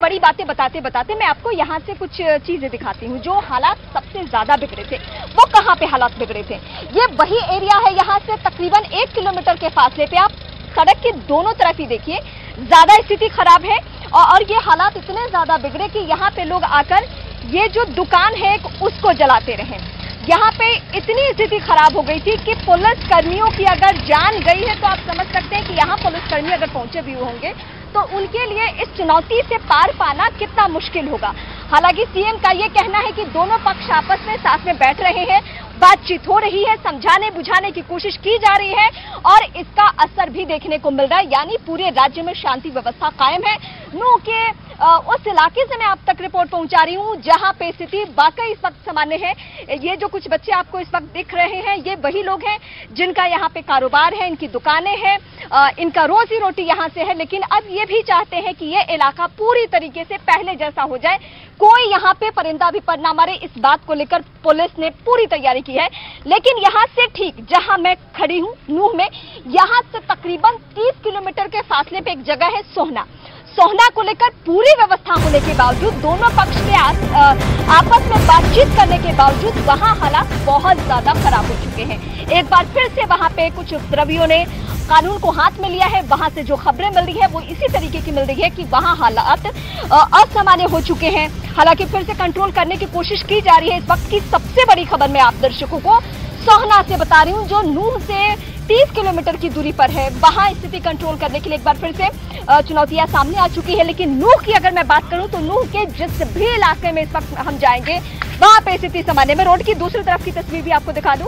बड़ी बातें बताते बताते मैं आपको यहाँ से कुछ चीजें दिखाती हूँ। जो हालात सबसे ज्यादा बिगड़े थे वो कहाँ पे हालात बिगड़े थे, ये वही एरिया है। यहाँ से तकरीबन 1 किलोमीटर के फासले पे आप सड़क के दोनों तरफ ही देखिए, ज्यादा स्थिति खराब है। और ये हालात इतने ज्यादा बिगड़े कि यहाँ पे लोग आकर ये जो दुकान है उसको जलाते रहे। यहाँ पे इतनी स्थिति खराब हो गई थी कि पुलिस कर्मियों की अगर जान गई है तो आप समझ सकते हैं कि यहाँ पुलिसकर्मी अगर पहुंचे भी होंगे तो उनके लिए इस चुनौती से पार पाना कितना मुश्किल होगा। हालांकि सीएम का ये कहना है कि दोनों पक्ष आपस में साथ में बैठ रहे हैं, बातचीत हो रही है, समझाने बुझाने की कोशिश की जा रही है और इसका असर भी देखने को मिल रहा है, यानी पूरे राज्य में शांति व्यवस्था कायम है। नूह के उस इलाके से मैं आप तक रिपोर्ट पहुंचा रही हूं जहां पे स्थिति वाकई इस वक्त सामान्य है। ये जो कुछ बच्चे आपको इस वक्त दिख रहे हैं ये वही लोग हैं जिनका यहाँ पे कारोबार है, इनकी दुकानें हैं, इनका रोजी रोटी यहाँ से है। लेकिन अब ये भी चाहते हैं कि ये इलाका पूरी तरीके से पहले जैसा हो जाए, कोई यहाँ पे परिंदा भी पर ना मारे। इस बात को लेकर पुलिस ने पूरी तैयारी की है। लेकिन यहाँ से ठीक जहां मैं खड़ी हूँ नूह में, यहाँ से तकरीबन 30 किलोमीटर के फासले पे एक जगह है सोहना। सोहना को लेकर पूरी व्यवस्था होने के बावजूद, दोनों पक्ष के आपस में बातचीत करने के बावजूद वहां हालात बहुत ज्यादा खराब हो चुके हैं। एक बार फिर से वहां पे कुछ उपद्रवियों ने कानून को हाथ में लिया है। वहां से जो खबरें मिल रही है वो इसी तरीके की मिल रही है कि वहां हालात असामान्य हो चुके हैं। हालांकि फिर से कंट्रोल करने की कोशिश की जा रही है। इस वक्त की सबसे बड़ी खबर मैं आप दर्शकों को सोहना से बता रही हूँ जो नूह से 30 किलोमीटर की दूरी पर है। वहां स्थिति कंट्रोल करने के लिए एक बार फिर से चुनौतियां सामने आ चुकी है। लेकिन नूह की अगर मैं बात करूं तो नूह के जिस भी इलाके में इस वक्त हम जाएंगे वहां पे स्थिति सामान्य। मैं रोड की दूसरी तरफ की तस्वीर भी आपको दिखा दूं,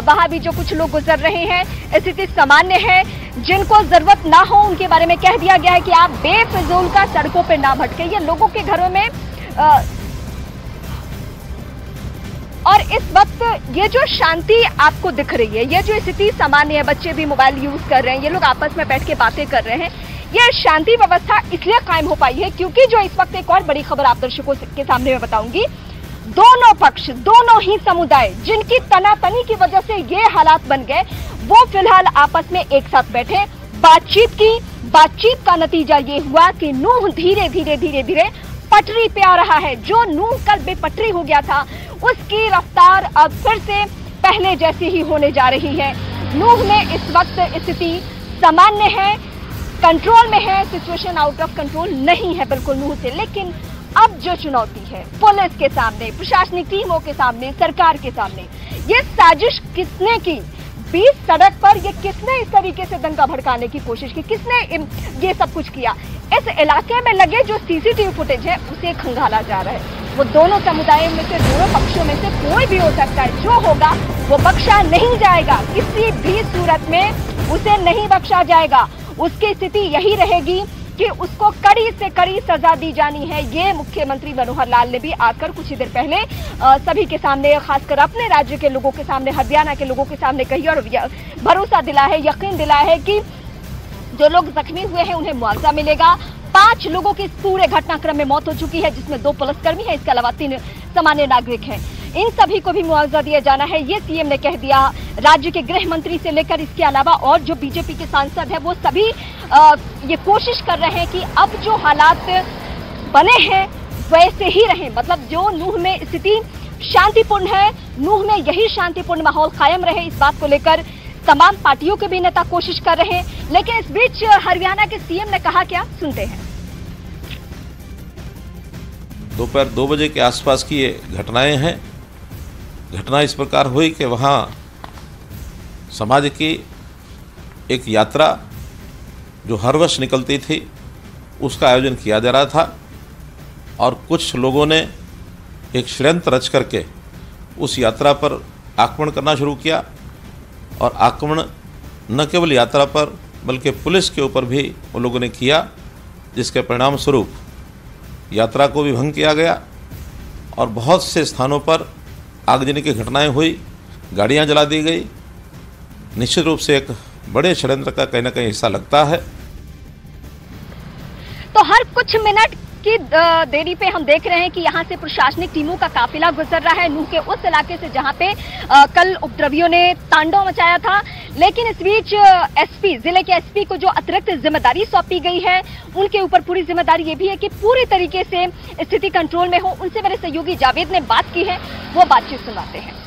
वहां भी जो कुछ लोग गुजर रहे हैं स्थिति सामान्य है। जिनको जरूरत ना हो उनके बारे में कह दिया गया है कि आप बेफिजूल का सड़कों पर ना भटके। ये लोगों के घरों में और इस वक्त ये जो शांति आपको दिख रही है, ये जो स्थिति सामान्य है, बच्चे भी मोबाइल यूज कर रहे हैं, ये लोग आपस में बैठ के बातें कर रहे हैं, ये शांति व्यवस्था इसलिए कायम हो पाई है क्योंकि जो इस वक्त एक और बड़ी खबर आप दर्शकों के सामने मैं बताऊंगी, दोनों पक्ष, दोनों ही समुदाय जिनकी तनातनी की वजह से ये हालात बन गए, वो फिलहाल आपस में एक साथ बैठे, बातचीत की। बातचीत का नतीजा ये हुआ कि नूह धीरे धीरे धीरे धीरे पटरी पे आ रहा है। जो नूह कल बेपटरी हो गया था उसकी रफ्तार अब फिर से पहले जैसी ही होने जा रही है। नूह में इस वक्त स्थिति सामान्य है, कंट्रोल में है, सिचुएशन आउट ऑफ कंट्रोल नहीं है बिल्कुल नूह से। लेकिन अब जो चुनौती है पुलिस के सामने, प्रशासनिक टीमों के सामने, सरकार के सामने, ये साजिश किसने की? बीच सड़क पर ये किसने इस तरीके से दंगा भड़काने की कोशिश की? किसने ये सब कुछ किया? इस इलाके में लगे जो सीसीटीवी फुटेज है उसे खंगाला जा रहा है। वो दोनों समुदायों में से, दोनों पक्षों में से कोई भी हो सकता है, जो होगा वो बख्शा नहीं जाएगा, किसी भी सूरत में उसे नहीं बख्शा जाएगा। उसकी स्थिति यही रहेगी कि उसको कड़ी से कड़ी सजा दी जानी है। ये मुख्यमंत्री मनोहर लाल ने भी आकर कुछ ही देर पहले सभी के सामने, खासकर अपने राज्य के लोगों के सामने, हरियाणा के लोगों के सामने कही और भरोसा दिला है, यकीन दिलाया है कि जो लोग जख्मी हुए हैं उन्हें मुआवजा मिलेगा। 5 लोगों की इस पूरे घटनाक्रम में मौत हो चुकी है जिसमें 2 पुलिसकर्मी हैं, इसके अलावा 3 सामान्य नागरिक हैं। इन सभी को भी मुआवजा दिया जाना है, ये सीएम ने कह दिया। राज्य के गृह मंत्री से लेकर इसके अलावा और जो बीजेपी के सांसद हैं वो सभी ये कोशिश कर रहे हैं कि अब जो हालात बने हैं वैसे ही रहें। मतलब जो नूह में स्थिति शांतिपूर्ण है, नूह में यही शांतिपूर्ण माहौल कायम रहे, इस बात को लेकर तमाम पार्टियों के भी नेता कोशिश कर रहे हैं। लेकिन इस बीच हरियाणा के सीएम ने कहा क्या, सुनते हैं। दोपहर 2 बजे के आसपास की ये घटनाएं हैं। घटना इस प्रकार हुई कि वहाँ समाज की एक यात्रा जो हर वर्ष निकलती थी उसका आयोजन किया जा रहा था और कुछ लोगों ने एक षड्यंत्र रच करके उस यात्रा पर आक्रमण करना शुरू किया और आक्रमण न केवल यात्रा पर बल्कि पुलिस के ऊपर भी उन लोगों ने किया, जिसके परिणाम स्वरूप यात्रा को भी भंग किया गया और बहुत से स्थानों पर आगजनी की घटनाएं हुई, गाड़ियां जला दी गई। निश्चित रूप से एक बड़े षड्यंत्र का कहीं ना कहीं हिस्सा लगता है। तो हर कुछ मिनट की देरी पे हम देख रहे हैं कि यहाँ से प्रशासनिक टीमों का काफिला गुजर रहा है नूह के उस इलाके से जहाँ पे कल उपद्रवियों ने तांडव मचाया था। लेकिन इस बीच एसपी, जिले के एसपी को जो अतिरिक्त जिम्मेदारी सौंपी गई है, उनके ऊपर पूरी जिम्मेदारी ये भी है कि पूरी तरीके से स्थिति कंट्रोल में हो। उनसे मेरे सहयोगी जावेद ने बात की है, वो बातचीत सुनाते हैं।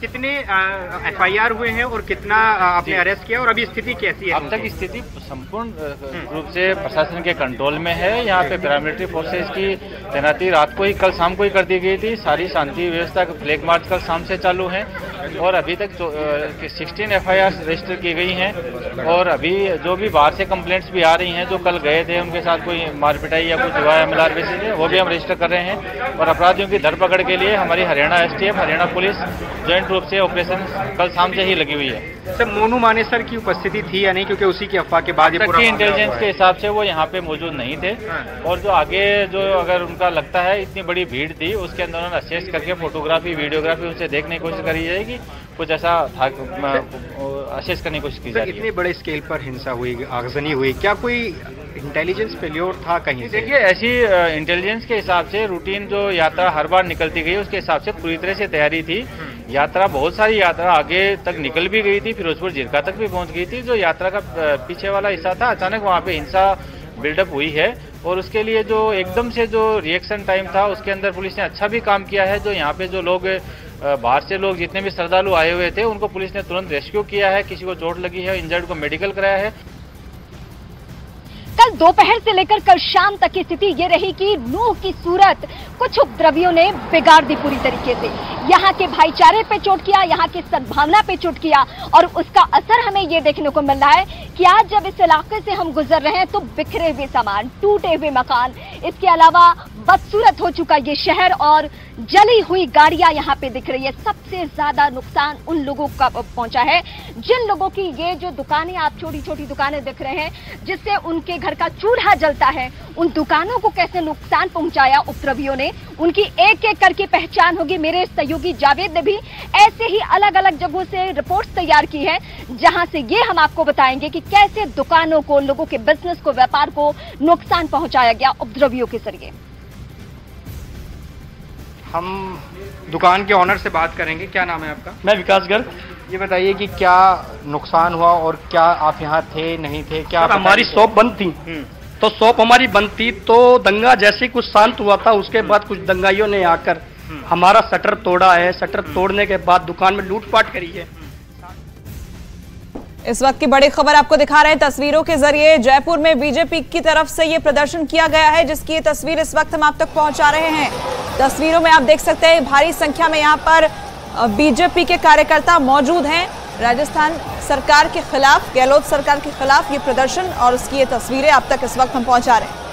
कितने एफआईआर हुए हैं और कितना आपने अरेस्ट किया और अभी स्थिति कैसी है? अब तक स्थिति संपूर्ण रूप से प्रशासन के कंट्रोल में है। यहाँ पे पैरामिलिट्री फोर्सेस की तैनाती रात को ही, कल शाम को ही कर दी गई थी। सारी शांति व्यवस्था, फ्लैग मार्च कल शाम से चालू है और अभी तक 16 एफआईआर रजिस्टर की गई हैं। और अभी जो भी बाहर से कंप्लेंट्स भी आ रही हैं, जो कल गए थे उनके साथ कोई मारपिटाई या कुछ हुआ है MLR बेसिस पे, वो भी हम रजिस्टर कर रहे हैं। और अपराधियों की धरपकड़ के लिए हमारी Haryana STF, Haryana police joint रूप से ऑपरेशन कल शाम से ही लगी हुई है। सर, मोनू मानेसर की उपस्थिति थी या नहीं, क्योंकि उसी की अफवाह के बाद ये पूरा इंटेलिजेंस के हिसाब से वो यहाँ पे मौजूद नहीं थे। और जो आगे जो अगर उनका लगता है इतनी बड़ी भीड़ थी, उसके अंदर उन्होंने असेस करके फोटोग्राफी, वीडियोग्राफी उनसे देखने की कोशिश करी जाएगी, कुछ ऐसा असेस करने की कोशिश की जाएगी। इतने बड़े स्केल पर हिंसा हुई, आगजनी हुई, क्या कोई इंटेलिजेंस फेल्योर था कहीं? देखिए, ऐसी इंटेलिजेंस के हिसाब से रूटीन जो यात्रा हर बार निकलती गई, उसके हिसाब से पूरी तरह से तैयारी थी। यात्रा, बहुत सारी यात्रा आगे तक निकल भी गई थी, फिरोजपुर जिरका तक भी पहुंच गई थी। जो यात्रा का पीछे वाला हिस्सा था, अचानक वहां पे हिंसा बिल्डअप हुई है और उसके लिए जो एकदम से जो रिएक्शन टाइम था, उसके अंदर पुलिस ने अच्छा भी काम किया है। जो यहाँ पे जो लोग बाहर से लोग जितने भी श्रद्धालु आए हुए थे, उनको पुलिस ने तुरंत रेस्क्यू किया है। किसी को चोट लगी है, इंजर्ड को मेडिकल कराया है। कल दोपहर से लेकर कल शाम तक की स्थिति ये रही कि नूह की सूरत कुछ उपद्रवियों ने बिगाड़ दी पूरी तरीके से। यहाँ के भाईचारे पे चोट किया, यहाँ की सद्भावना पे चोट किया और उसका असर हमें ये देखने को मिल रहा है कि आज जब इस इलाके से हम गुजर रहे हैं तो बिखरे हुए सामान, टूटे हुए मकान, इसके अलावा बदसूरत हो चुका ये शहर और जली हुई गाड़ियां यहाँ पे दिख रही है। सबसे ज्यादा नुकसान उन लोगों का पहुंचा है जिन लोगों की ये जो दुकानें, आप छोटी छोटी दुकानें दिख रहे हैं, जिससे उनके घर का चूल्हा जलता है, उन दुकानों को कैसे नुकसान पहुंचाया उपद्रवियों ने, उनकी एक एक करके पहचान होगी। मेरे सहयोगी जावेद ने भी ऐसे ही अलग अलग जगहों से रिपोर्ट्स तैयार की है, जहां से ये हम आपको बताएंगे कि कैसे दुकानों को, लोगों के बिजनेस को, व्यापार को नुकसान पहुंचाया गया उपद्रवियों के जरिए। हम दुकान के ऑनर से बात करेंगे। क्या नाम है आपका? मैं विकास गर्ग। ये बताइए कि क्या नुकसान हुआ और क्या आप यहाँ थे, नहीं थे? क्या हमारी शॉप बंद थी, तो शॉप हमारी बंद थी, तो दंगा जैसे कुछ शांत हुआ था, उसके बाद कुछ दंगाइयों ने आकर हमारा शटर तोड़ा है। शटर तोड़ने के बाद दुकान में लूटपाट करी है। इस वक्त की बड़ी खबर आपको दिखा रहे हैं तस्वीरों के जरिए। जयपुर में बीजेपी की तरफ से ये प्रदर्शन किया गया है, जिसकी ये तस्वीर इस वक्त हम आप तक पहुंचा रहे हैं। तस्वीरों में आप देख सकते हैं भारी संख्या में यहाँ पर बीजेपी के कार्यकर्ता मौजूद हैं। राजस्थान सरकार के खिलाफ, गहलोत सरकार के खिलाफ ये प्रदर्शन और उसकी ये तस्वीरें आप तक इस वक्त हम पहुंचा रहे हैं।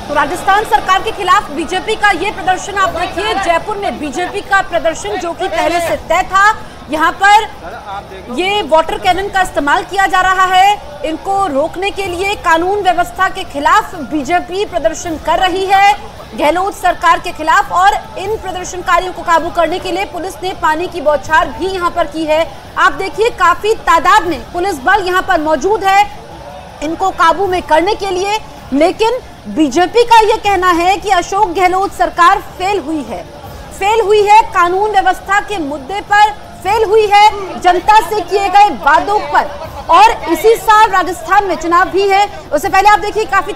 तो राजस्थान सरकार के खिलाफ बीजेपी का ये प्रदर्शन आप देखिए। जयपुर में बीजेपी का प्रदर्शन जो कि पहले से तय था, यहाँ पर ये वाटर कैनन का इस्तेमाल किया जा रहा है। इनको रोकने के लिए कानून व्यवस्था के खिलाफ बीजेपी प्रदर्शन कर रही है, गहलोत सरकार के खिलाफ। और इन प्रदर्शनकारियों को काबू करने के लिए पुलिस ने पानी की बौछार भी यहाँ पर की है। आप देखिए, काफी तादाद में पुलिस बल यहाँ पर मौजूद है इनको काबू में करने के लिए। लेकिन बीजेपी का यह कहना है कि अशोक गहलोत सरकार फेल हुई है कानून व्यवस्था के मुद्दे पर, फेल हुई है जनता से किए गए वादों पर। और इसी साल राजस्थान में चुनाव भी है। उससे पहले आप देखिए काफी